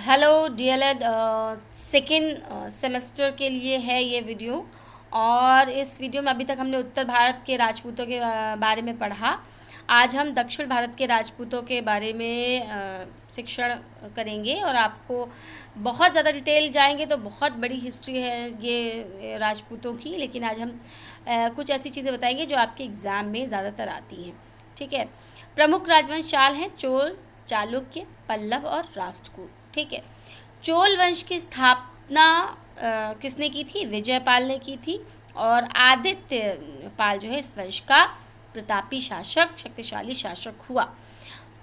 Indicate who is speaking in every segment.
Speaker 1: Hello DElEd second semester के लिए है ये वीडियो। और इस वीडियो में अभी तक हमने उत्तर भारत के राजपूतों के बारे में पढ़ा। आज हम दक्षिण भारत के राजपूतों के बारे में शिक्षण करेंगे और आपको बहुत ज़्यादा डिटेल जाएंगे तो बहुत बड़ी हिस्ट्री है ये राजपूतों की, लेकिन आज हम कुछ ऐसी चीज़ें बताएंगे जो आपके एग्ज़ाम में ज़्यादातर आती हैं। ठीक है। प्रमुख राजवंश चार हैं: चोल, चालुक्य, पल्लव और राष्ट्रकूट। ठीक है। चोल वंश की स्थापना किसने की थी? विजयपाल ने की थी। और आदित्य पाल जो है इस वंश का प्रतापी शासक, शक्तिशाली शासक हुआ।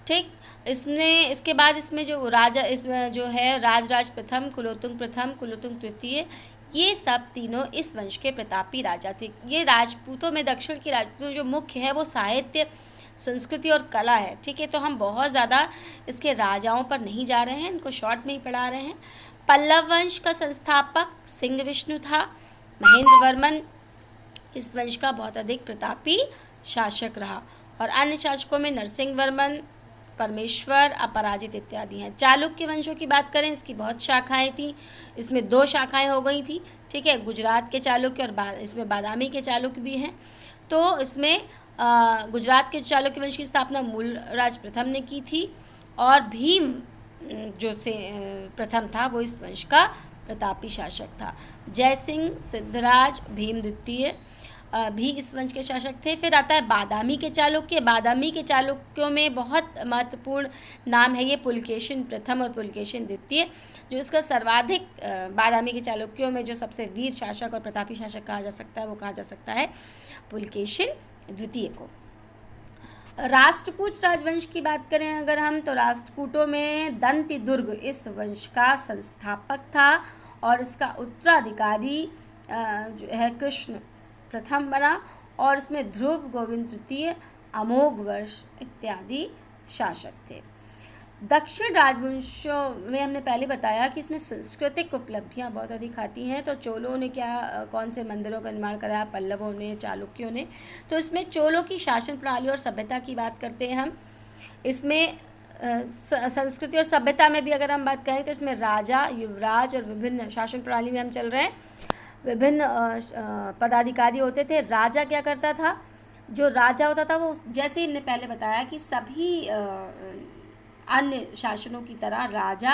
Speaker 1: ठीक। इसके बाद इसमें जो राजा इसमें जो है राजराज प्रथम, कुलोत्तुंग तृतीय, ये सब तीनों इस वंश के प्रतापी राजा थे। ये राजपूतों में, दक्षिण के राजपूतों में जो मुख्य है वो साहित्य, संस्कृति और कला है। ठीक है। तो हम बहुत ज़्यादा इसके राजाओं पर नहीं जा रहे हैं, इनको शॉर्ट में ही पढ़ा रहे हैं। पल्लव वंश का संस्थापक सिंह विष्णु था। महेंद्र वर्मन इस वंश का बहुत अधिक प्रतापी शासक रहा। और अन्य शासकों में नरसिंह वर्मन, परमेश्वर, अपराजित इत्यादि हैं। चालुक्य वंशों की बात करें, इसकी बहुत शाखाएं थी। इसमें 2 शाखाएं हो गई थी। ठीक है। गुजरात के चालुक्य और इसमें बादामी के चालुक्य भी हैं। तो इसमें गुजरात के चालुक्य वंश की स्थापना मूलराज प्रथम ने की थी। और भीम जो से प्रथम था वो इस वंश का प्रतापी शासक था। जयसिंह, सिद्धराज, भीम द्वितीय भी इस वंश के शासक थे। फिर आता है बादामी के चालुक्य। बादामी के चालुक्यों में बहुत महत्वपूर्ण नाम है ये पुलकेशिन प्रथम और पुलकेशिन द्वितीय। जो इसका सर्वाधिक बादामी के चालुक्यों में जो सबसे वीर शासक और प्रतापी शासक कहा जा सकता है वो कहा जा सकता है पुलकेशिन द्वितीय को। राष्ट्रकूट राजवंश की बात करें अगर हम, तो राष्ट्रकूटों में दंतिदुर्ग इस वंश का संस्थापक था और इसका उत्तराधिकारी जो है कृष्ण प्रथम बना। और इसमें ध्रुव, गोविंद तृतीय, अमोघ वर्ष इत्यादि शासक थे। दक्षिण राजवंशों में हमने पहले बताया कि इसमें सांस्कृतिक उपलब्धियां बहुत अधिक आती हैं। तो चोलों ने कौन से मंदिरों का निर्माण कराया, पल्लवों ने, चालुक्यों ने। तो इसमें चोलों की शासन प्रणाली और सभ्यता की बात करते हैं हम। इसमें संस्कृति और सभ्यता में भी अगर हम बात करें तो इसमें राजा, युवराज और विभिन्न शासन प्रणाली में हम चल रहे हैं। विभिन्न पदाधिकारी होते थे। राजा क्या करता था? जो राजा होता था वो, जैसे ही हमने पहले बताया कि सभी अन्य शासनों की तरह राजा,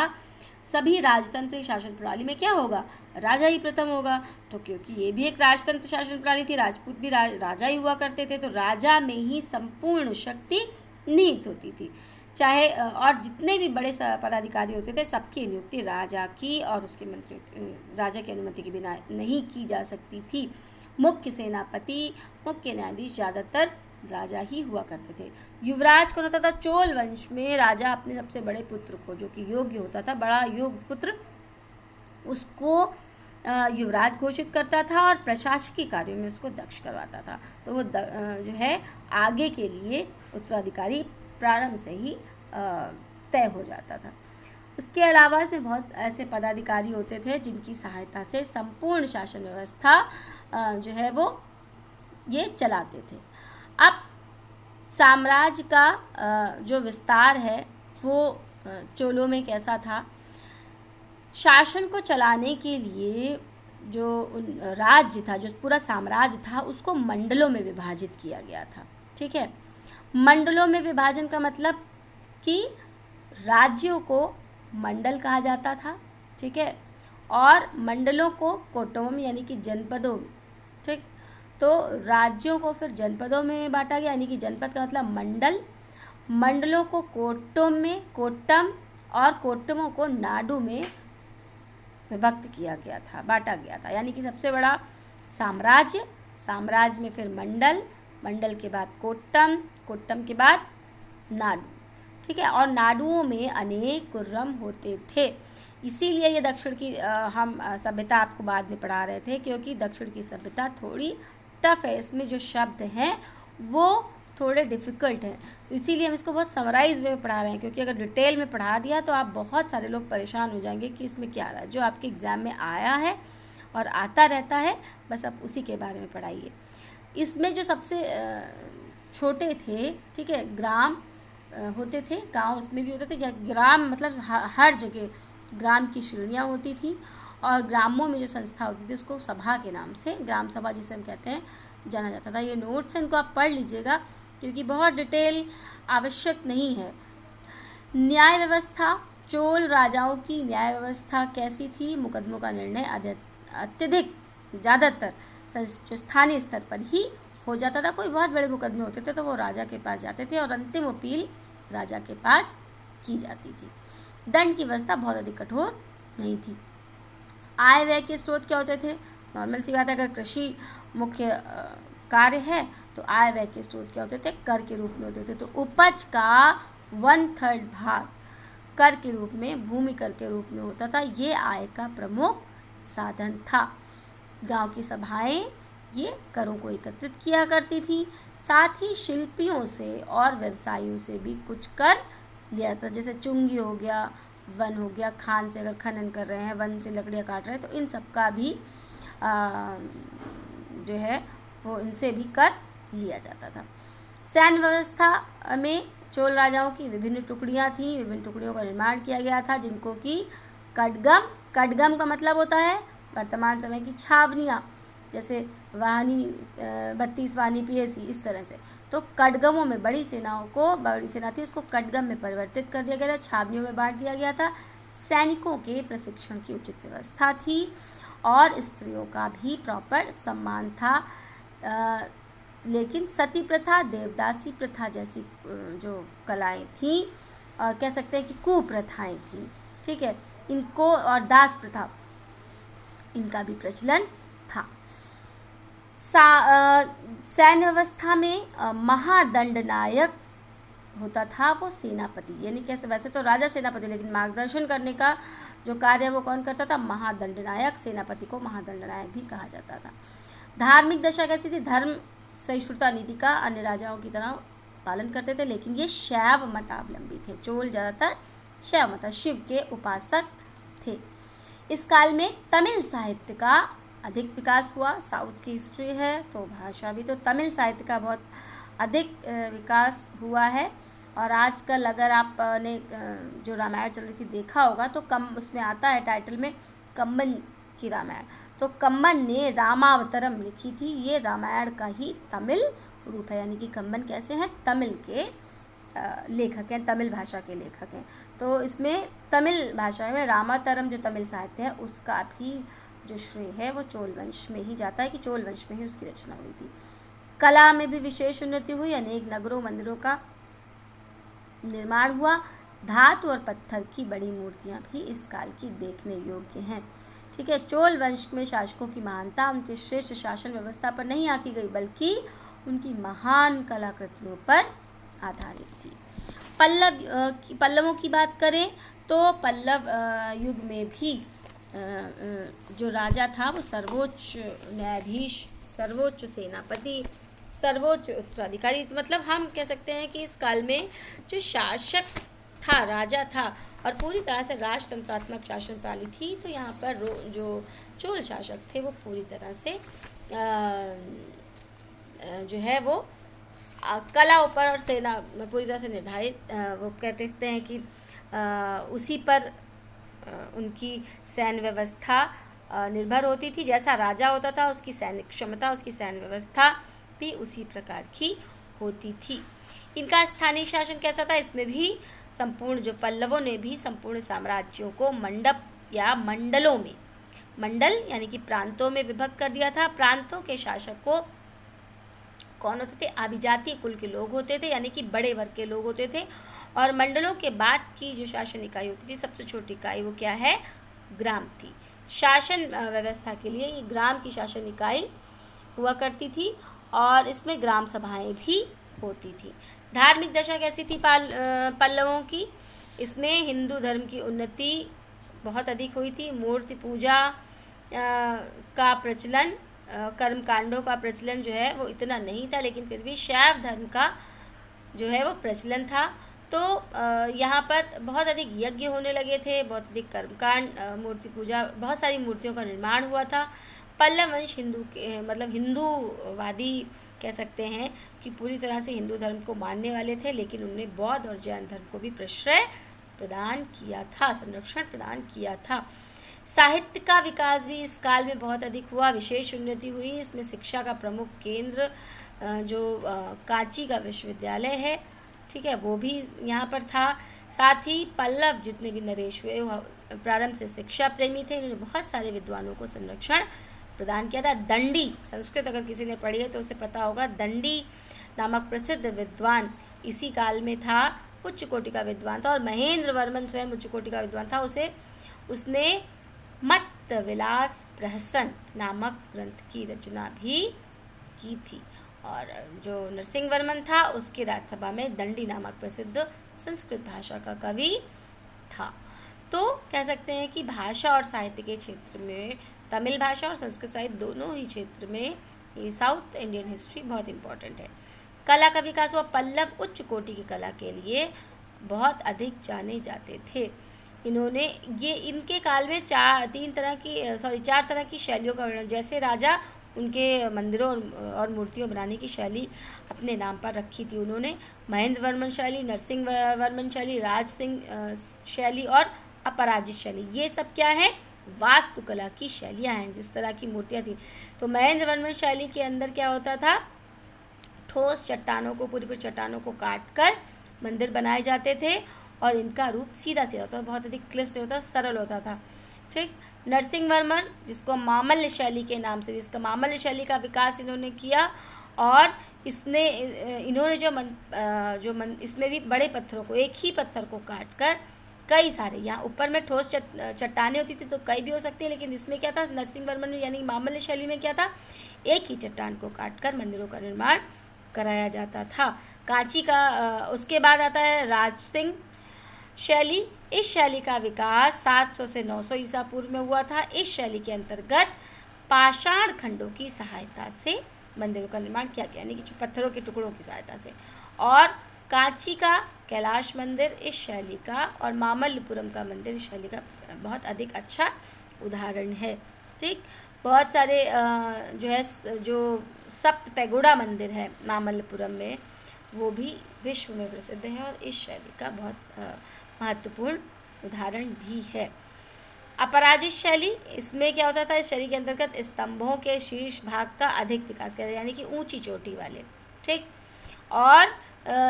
Speaker 1: सभी राजतंत्र शासन प्रणाली में क्या होगा? राजा ही प्रथम होगा। तो क्योंकि ये भी एक राजतंत्र शासन प्रणाली थी, राजपूत भी राजा ही हुआ करते थे, तो राजा में ही संपूर्ण शक्ति निहित होती थी। चाहे और जितने भी बड़े पदाधिकारी होते थे सबकी नियुक्ति राजा की और उसके मंत्री राजा की अनुमति के बिना नहीं की जा सकती थी। मुख्य सेनापति, मुख्य न्यायाधीश ज़्यादातर राजा ही हुआ करते थे। युवराज कौन होता था? चोल वंश में राजा अपने सबसे बड़े पुत्र को, जो कि योग्य होता था, बड़ा योग्य पुत्र, उसको युवराज घोषित करता था और प्रशासकीय कार्यों में उसको दक्ष करवाता था। तो वो जो है आगे के लिए उत्तराधिकारी प्रारंभ से ही तय हो जाता था। इसके अलावा इसमें बहुत ऐसे पदाधिकारी होते थे जिनकी सहायता से संपूर्ण शासन व्यवस्था जो है वो ये चलाते थे। अब साम्राज्य का जो विस्तार है वो चोलों में कैसा था? शासन को चलाने के लिए जो राज्य था, जो पूरा साम्राज्य था, उसको मंडलों में विभाजित किया गया था। ठीक है। मंडलों में विभाजन का मतलब कि राज्यों को मंडल कहा जाता था। ठीक है। और मंडलों को कोटों में यानी कि जनपदों में, ठीक, तो राज्यों को फिर जनपदों में बांटा गया, यानी कि जनपद का मतलब मंडल। मंडलों को कोट्टम में, कोट्टम, और कोट्टमों को नाडु में विभक्त किया गया था, बांटा गया था। यानी कि सबसे बड़ा साम्राज्य, साम्राज्य में फिर मंडल, मंडल के बाद कोट्टम, कोट्टम के बाद नाडु। ठीक है। और नाडुओं में अनेक कुर्रम होते थे। इसीलिए ये दक्षिण की हम सभ्यता आपको बाद में पढ़ा रहे थे, क्योंकि दक्षिण की सभ्यता थोड़ी टफ है। इसमें जो शब्द हैं वो थोड़े डिफ़िकल्ट हैं, तो इसीलिए हम इसको बहुत समराइज वे में पढ़ा रहे हैं। क्योंकि अगर डिटेल में पढ़ा दिया तो आप बहुत सारे लोग परेशान हो जाएंगे कि इसमें क्या रहा है। जो आपके एग्ज़ाम में आया है और आता रहता है, बस आप उसी के बारे में पढ़ाइए। इसमें जो सबसे छोटे थे, ठीक है, ग्राम होते थे, गांव इसमें भी होते थे। ग्राम मतलब हर जगह ग्राम की श्रेणियाँ होती थी और ग्रामों में जो संस्था होती थी उसको सभा के नाम से, ग्राम सभा जिसे हम कहते हैं, जाना जाता था। ये नोट्स हैं, इनको आप पढ़ लीजिएगा क्योंकि बहुत डिटेल आवश्यक नहीं है। न्याय व्यवस्था, चोल राजाओं की न्याय व्यवस्था कैसी थी? मुकदमों का निर्णय अत्यधिक ज़्यादातर जो स्थानीय स्तर पर ही हो जाता था। कोई बहुत बड़े मुकदमे होते थे तो वो राजा के पास जाते थे और अंतिम अपील राजा के पास की जाती थी। दंड की व्यवस्था बहुत अधिक कठोर नहीं थी। आय व्यय के स्रोत क्या होते थे? नॉर्मल सी बात है, अगर कृषि मुख्य कार्य है तो आय व्यय के स्रोत क्या होते थे? कर के रूप में होते थे। तो उपज का 1/3 भाग कर के रूप में, भूमि कर के रूप में होता था। ये आय का प्रमुख साधन था। गांव की सभाएं ये करों को एकत्रित किया करती थी। साथ ही शिल्पियों से और व्यवसायियों से भी कुछ कर लिया था, जैसे चुंगी हो गया, वन हो गया, खान से अगर खनन कर रहे हैं, वन से लकड़ियाँ काट रहे हैं, तो इन सब का भी जो है वो इनसे भी कर लिया जाता था। सैन्य व्यवस्था में चोल राजाओं की विभिन्न टुकड़ियाँ थीं, विभिन्न टुकड़ियों का निर्माण किया गया था, जिनको कि कड़गम का मतलब होता है वर्तमान समय की छावनियाँ, जैसे वाहिनी 32 वाहिनी पीएसी, इस तरह से। तो कड़गमों में बड़ी सेना थी उसको कड़गम में परिवर्तित कर दिया गया था, छावनियों में बांट दिया गया था। सैनिकों के प्रशिक्षण की उचित व्यवस्था थी और स्त्रियों का भी प्रॉपर सम्मान था। लेकिन सती प्रथा, देवदासी प्रथा जैसी जो कलाएं थीं, कह सकते हैं कि कुप्रथाएं थीं, ठीक है, इनको, और दास प्रथा, इनका भी प्रचलन था। सैन्य व्यवस्था में महादंडनायक होता था वो सेनापति, यानी कैसे, वैसे तो राजा सेनापति, लेकिन मार्गदर्शन करने का जो कार्य वो कौन करता था? महादंडनायक। सेनापति को महादंडनायक भी कहा जाता था। धार्मिक दशा कैसी थी? धर्म सहिष्णुता नीति का अन्य राजाओं की तरह पालन करते थे, लेकिन ये शैव मतावलंबी थे। चोल ज़्यादातर शैव मत, शिव के उपासक थे। इस काल में तमिल साहित्य का अधिक विकास हुआ। साउथ की हिस्ट्री है तो भाषा भी, तो तमिल साहित्य का बहुत अधिक विकास हुआ है। और आजकल अगर आपने जो रामायण चल रही थी देखा होगा तो उसमें आता है टाइटल में कम्बन की रामायण, तो कम्बन ने रामावतरम लिखी थी। ये रामायण का ही तमिल रूप है, यानी कि कम्बन कैसे हैं? तमिल के लेखक हैं, तमिल भाषा के लेखक हैं। तो इसमें तमिल भाषा में रामावतरम जो तमिल साहित्य है उसका भी जो श्रेय है वो चोल वंश में ही जाता है, कि चोल वंश में ही उसकी रचना हुई थी। कला में भी विशेष उन्नति हुई, अनेक नगरों मंदिरों का निर्माण हुआ। धातु और पत्थर की बड़ी मूर्तियां भी इस काल की देखने योग्य हैं, ठीक है। चोल वंश में शासकों की महानता उनकी श्रेष्ठ शासन व्यवस्था पर नहीं आंकी गई, बल्कि उनकी महान कलाकृतियों पर आधारित थी। पल्लवों की बात करें तो पल्लव युग में भी जो राजा था वो सर्वोच्च न्यायाधीश, सर्वोच्च सेनापति, सर्वोच्च उत्तराधिकारी, मतलब हम कह सकते हैं कि इस काल में जो शासक था, राजा था, और पूरी तरह से राजतंत्रात्मक शासन प्रणाली थी। तो यहाँ पर जो चोल शासक थे वो पूरी तरह से जो है वो कला ऊपर और सेना पूरी तरह से निर्धारित, वो कहते हैं कि उसी पर उनकी सैन्य व्यवस्था निर्भर होती थी। जैसा राजा होता था उसकी सैनिक क्षमता, उसकी सैन्य व्यवस्था भी उसी प्रकार की होती थी। इनका स्थानीय शासन कैसा था? इसमें भी संपूर्ण, जो पल्लवों ने भी संपूर्ण साम्राज्यों को मंडप या मंडलों में, मंडल यानी कि प्रांतों में विभक्त कर दिया था। प्रांतों के शासक को कौन होते थे? आभिजातीय कुल के लोग होते थे, यानी कि बड़े वर्ग के लोग होते थे। और मंडलों के बाद की जो शासन इकाई होती थी, सबसे छोटी इकाई, वो क्या है? ग्राम थी। शासन व्यवस्था के लिए ये ग्राम की शासन इकाई हुआ करती थी और इसमें ग्राम सभाएं भी होती थी। धार्मिक दशा कैसी थी पल्लवों की? इसमें हिंदू धर्म की उन्नति बहुत अधिक हुई थी। मूर्ति पूजा का प्रचलन, कर्म कांडों का प्रचलन जो है वो इतना नहीं था, लेकिन फिर भी शैव धर्म का जो है वो प्रचलन था। तो यहाँ पर बहुत अधिक यज्ञ होने लगे थे, बहुत अधिक कर्मकांड, मूर्ति पूजा, बहुत सारी मूर्तियों का निर्माण हुआ था। पल्लव वंश हिंदू के, मतलब हिंदूवादी कह सकते हैं कि पूरी तरह से हिंदू धर्म को मानने वाले थे, लेकिन उन्होंने बौद्ध और जैन धर्म को भी प्रश्रय प्रदान किया था, संरक्षण प्रदान किया था। साहित्य का विकास भी इस काल में बहुत अधिक हुआ, विशेष उन्नति हुई। इसमें शिक्षा का प्रमुख केंद्र जो कांची का विश्वविद्यालय है, ठीक है, वो भी यहाँ पर था। साथ ही पल्लव जितने भी नरेश हुए वह प्रारंभ से शिक्षा प्रेमी थे। इन्होंने बहुत सारे विद्वानों को संरक्षण प्रदान किया था। दंडी, संस्कृत अगर किसी ने पढ़ी है तो उसे पता होगा, दंडी नामक प्रसिद्ध विद्वान इसी काल में था, उच्च कोटि का विद्वान था। और महेंद्र वर्मन स्वयं उच्च कोटि का विद्वान था। उसने मत्त विलास प्रहसन नामक ग्रंथ की रचना भी की थी। और जो नरसिंह वर्मन था उसकी राज्यसभा में दंडी नामक प्रसिद्ध संस्कृत भाषा का कवि था। तो कह सकते हैं कि भाषा और साहित्य के क्षेत्र में तमिल भाषा और संस्कृत साहित्य दोनों ही क्षेत्र में ये साउथ इंडियन हिस्ट्री बहुत इम्पोर्टेंट है। कला का विकास हुआ। पल्लव उच्च कोटि की कला के लिए बहुत अधिक जाने जाते थे। इन्होंने इनके काल में चार तरह की शैलियों का वर्णन, जैसे राजा उनके मंदिरों और मूर्तियों बनाने की शैली अपने नाम पर रखी थी उन्होंने। महेंद्र वर्मन शैली, नरसिंह वर्मन शैली, राज सिंह शैली और अपराजित शैली, ये सब क्या है, वास्तुकला की शैलियाँ हैं, जिस तरह की मूर्तियाँ थी। तो महेंद्र वर्मन शैली के अंदर क्या होता था, ठोस चट्टानों को, पूरी चट्टानों को काट कर मंदिर बनाए जाते थे और इनका रूप सीधा सीधा होता था, बहुत अधिक क्लिष्ट होता, सरल होता था। ठीक। नरसिंह वर्मन, जिसको मामल्य शैली के नाम से, इसका मामल्य शैली का विकास इन्होंने किया। और इन्होंने इसमें भी बड़े पत्थरों को, एक ही पत्थर को काट कर कई सारे, यहाँ ऊपर में ठोस चट्टानें होती थी तो कई भी हो सकती है, लेकिन इसमें क्या था, नरसिंह वर्मन यानी मामल्य शैली में क्या था, एक ही चट्टान को काटकर मंदिरों का निर्माण कराया जाता था। कांची का उसके बाद आता है राज सिंह शैली। इस शैली का विकास 700 से 900 ईसा पूर्व में हुआ था। इस शैली के अंतर्गत पाषाण खंडों की सहायता से मंदिरों का निर्माण किया गया, यानी कि पत्थरों के टुकड़ों की सहायता से। और कांची का कैलाश मंदिर इस शैली का, और मामल्लपुरम का मंदिर इस शैली का बहुत अधिक अच्छा उदाहरण है। ठीक। बहुत सारे जो सप्त पैगोडा मंदिर है मामल्लपुरम में, वो भी विश्व में प्रसिद्ध है और इस शैली का बहुत महत्वपूर्ण उदाहरण भी है। अपराजित शैली, इसमें क्या होता था, इस शैली के अंतर्गत स्तंभों के शीर्ष भाग का अधिक विकास किया, यानी कि ऊंची चोटी वाले। ठीक। और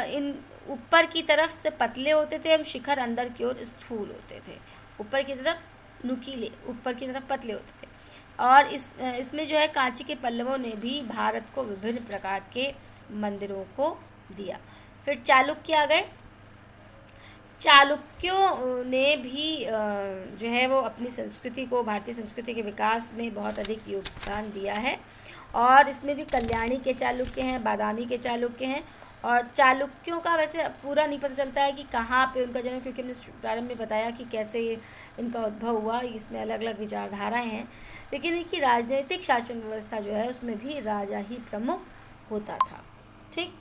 Speaker 1: इन ऊपर की तरफ से पतले होते थे एवं शिखर अंदर की ओर स्थूल होते थे, ऊपर की तरफ नुकीले, ऊपर की तरफ पतले होते थे। और इसमें जो है कांची के पल्लवों ने भी भारत को विभिन्न प्रकार के मंदिरों को दिया। फिर चालुक्य आ गए। चालुक्यों ने भी जो है वो अपनी संस्कृति को, भारतीय संस्कृति के विकास में बहुत अधिक योगदान दिया है। और इसमें भी कल्याणी के चालुक्य हैं, बादामी के चालुक्य हैं। और चालुक्यों का वैसे पूरा नहीं पता चलता है कि कहाँ पे उनका जन्म, क्योंकि हमने प्रारंभ में बताया कि कैसे इनका उद्भव हुआ, इसमें अलग अलग विचारधाराएं हैं। लेकिन इनकी राजनीतिक शासन व्यवस्था जो है उसमें भी राजा ही प्रमुख होता था। ठीक।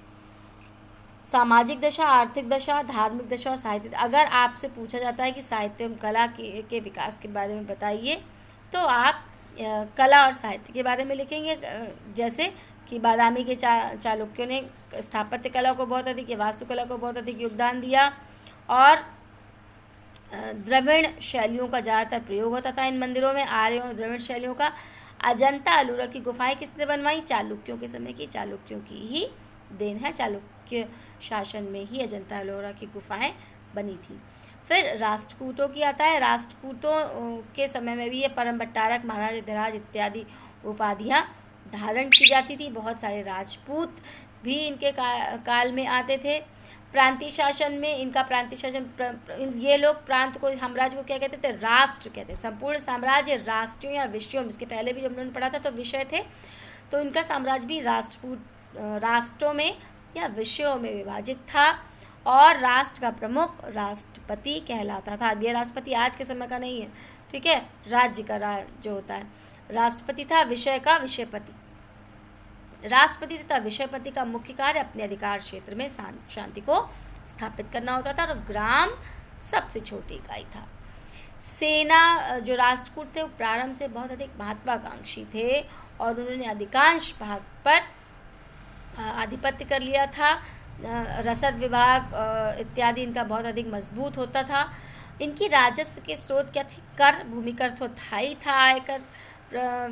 Speaker 1: सामाजिक दशा, आर्थिक दशा, धार्मिक दशा और साहित्य। अगर आपसे पूछा जाता है कि साहित्य एवं कला के विकास के बारे में बताइए, तो आप कला और साहित्य के बारे में लिखेंगे। जैसे कि बादामी के चालुक्यों ने स्थापत्य कला को बहुत अधिक, वास्तुकला को बहुत अधिक योगदान दिया। और द्रविड़ शैलियों का ज़्यादातर प्रयोग होता था इन मंदिरों में। आर्य और द्रविड़ शैलियों का अजंता अलोरा की गुफाएं किसने बनवाई, चालुक्यों के समय की, चालुक्यों की ही देन है। चालुक्य शासन में ही अजंता अलोरा की गुफाएं बनी थी। फिर राष्ट्रकूटों की आता है। राष्ट्रकूटों के समय में भी ये परमभट्टारक, महाराज अधिराज इत्यादि उपाधियां धारण की जाती थी। बहुत सारे राजपूत भी इनके काल में आते थे। प्रांतीय शासन में इनका प्रांतीय शासन, ये लोग प्रांत को, साम्राज्य को क्या कहते थे, राष्ट्र कहते थे। संपूर्ण साम्राज्य राष्ट्रों या विषयों में, इसके पहले भी जब उन्होंने पढ़ा था तो विषय थे, तो इनका साम्राज्य भी राष्ट्रों में या विषयों में विभाजित था। और राष्ट्र का प्रमुख राष्ट्रपति कहलाता था। अब ये राष्ट्रपति आज के समय का नहीं है, ठीक है, राज्य का जो होता है राष्ट्रपति था, विषय का विषयपति। राष्ट्रपति तथा विषयपति का मुख्य कार्य अपने अधिकार क्षेत्र में शांति को स्थापित करना होता था। और ग्राम सबसे छोटी इकाई था। सेना, जो राष्ट्रकूट थे वो प्रारंभ से बहुत अधिक महत्वाकांक्षी थे और उन्होंने अधिकांश भाग पर आधिपत्य कर लिया था। रसद विभाग इत्यादि इनका बहुत अधिक मजबूत होता था। इनकी राजस्व के स्रोत क्या थे? कर, भूमिकर तो था ही था, आयकर,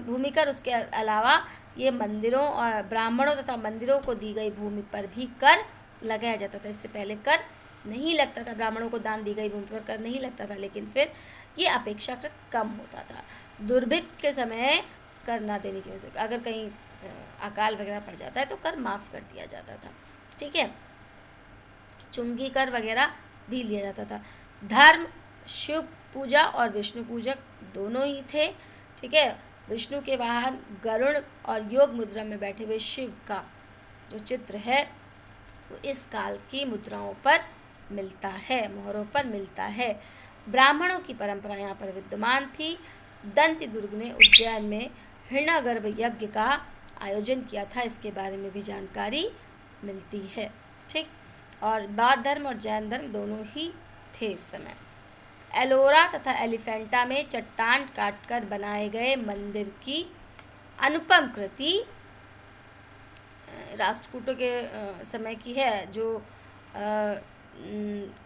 Speaker 1: भूमिकर। उसके अलावा ये मंदिरों और ब्राह्मणों तथा मंदिरों को दी गई भूमि पर भी कर लगाया जाता था। इससे पहले कर नहीं लगता था, ब्राह्मणों को दान दी गई भूमि पर कर नहीं लगता था, लेकिन फिर ये अपेक्षाकृत कम होता था। दुर्भिक्ष के समय कर ना देने की वजह से, अगर कहीं अकाल वगैरह पड़ जाता है तो कर माफ़ कर दिया जाता था। ठीक है, चुंगी कर वगैरह भी लिया जाता था। धर्म, शिव पूजा और विष्णु पूजक दोनों ही थे। ठीक है, विष्णु के वाहन गरुड़ और योग मुद्रा में बैठे हुए शिव का जो चित्र है वो इस काल की मुद्राओं पर मिलता है, मोहरों पर मिलता है। ब्राह्मणों की परंपरा यहाँ पर विद्यमान थी। दंती दुर्ग ने उज्जैन में हिरण्यगर्भ यज्ञ का आयोजन किया था, इसके बारे में भी जानकारी मिलती है। ठीक, और बौद्ध धर्म और जैन धर्म दोनों ही थे इस समय। एलोरा तथा एलिफेंटा में चट्टान काटकर बनाए गए मंदिर की अनुपम कृति राष्ट्रकूटों के समय की है। जो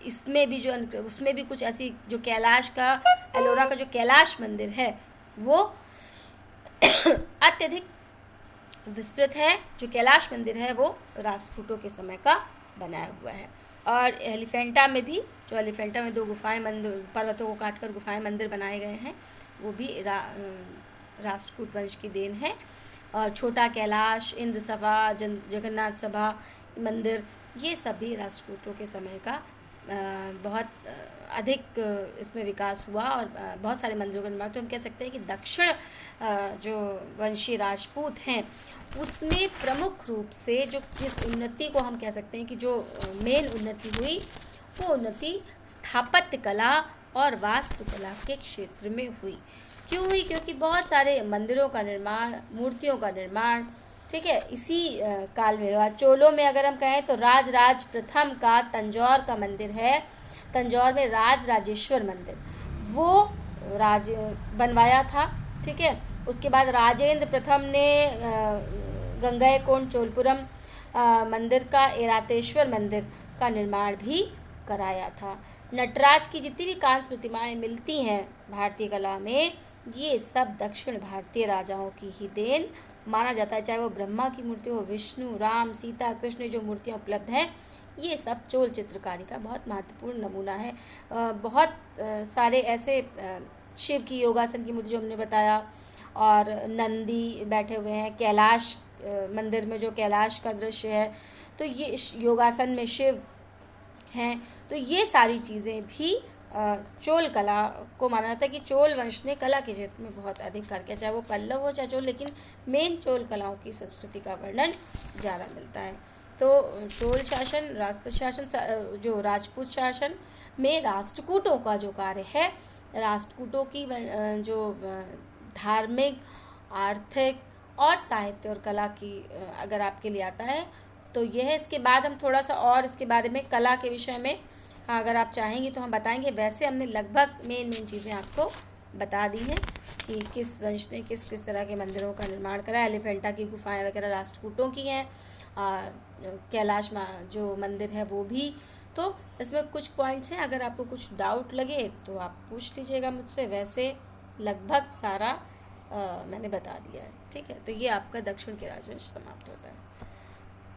Speaker 1: इसमें भी जो उसमें भी कुछ ऐसी, जो कैलाश का, एलोरा का जो कैलाश मंदिर है वो अत्यधिक विस्तृत है। जो कैलाश मंदिर है वो राष्ट्रकूटों के समय का बनाया हुआ है। और एलिफेंटा में भी, जो एलिफेंटा में 2 गुफाएं मंदिर, पर्वतों को काटकर गुफाएं मंदिर बनाए गए हैं, वो भी राष्ट्रकूट वंश की देन है। और छोटा कैलाश, इंद्र सभा, जगन्नाथ सभा मंदिर, ये सभी राष्ट्रकूटों के समय का बहुत अधिक इसमें विकास हुआ और बहुत सारे मंदिरों का निर्माण। तो हम कह सकते हैं कि दक्षिण जो वंशी राजपूत हैं उसमें प्रमुख रूप से जो जिस उन्नति को हम कह सकते हैं कि जो मेन उन्नति हुई, वो उन्नति स्थापत्य कला और वास्तुकला के क्षेत्र में हुई। क्यों हुई? क्योंकि बहुत सारे मंदिरों का निर्माण, मूर्तियों का निर्माण, ठीक है, इसी काल में हुआ। चोलों में अगर हम कहें तो राज प्रथम का तंजौर का मंदिर है, तंजौर में राजेश्वर मंदिर, वो राज बनवाया था। ठीक है, उसके बाद राजेंद्र प्रथम ने गंगईकोंड चोलपुरम मंदिर का एरातेश्वर मंदिर का निर्माण भी कराया था। नटराज की जितनी भी कांस्य प्रतिमाएं मिलती हैं भारतीय कला में, ये सब दक्षिण भारतीय राजाओं की ही देन माना जाता है। चाहे वो ब्रह्मा की मूर्ति हो, विष्णु, राम, सीता, कृष्ण, जो मूर्तियाँ उपलब्ध हैं, ये सब चोल चित्रकारी का बहुत महत्वपूर्ण नमूना है। बहुत सारे ऐसे शिव की योगासन की मूर्ति जो हमने बताया, और नंदी बैठे हुए हैं कैलाश मंदिर में, जो कैलाश का दृश्य है, तो ये योगासन में शिव हैं। तो ये सारी चीज़ें भी चोल कला को माना जाता है कि चोल वंश ने कला के क्षेत्र में बहुत अधिक कार्य किया, चाहे वो पल्लव हो चाहे चोल, लेकिन मेन चोल कलाओं की संस्कृति का वर्णन ज़्यादा मिलता है। तो चोल शासन, राजपूत शासन, जो राजपूत शासन में राष्ट्रकूटों का जो कार्य है, राष्ट्रकूटों की जो धार्मिक, आर्थिक और साहित्य और कला की अगर आपके लिए आता है तो यह है। इसके बाद हम थोड़ा सा और इसके बारे में कला के विषय में अगर आप चाहेंगे तो हम बताएंगे। वैसे हमने लगभग मेन चीज़ें आपको बता दी हैं कि किस वंश ने किस किस तरह के मंदिरों का निर्माण करा। एलिफेंटा की गुफाएं वगैरह राष्ट्रकूटों की हैं, कैलाश जो मंदिर है वो भी। तो इसमें कुछ पॉइंट्स हैं, अगर आपको कुछ डाउट लगे तो आप पूछ लीजिएगा मुझसे। वैसे लगभग सारा मैंने बता दिया है। ठीक है, तो ये आपका दक्षिण के राजवंश समाप्त होता है।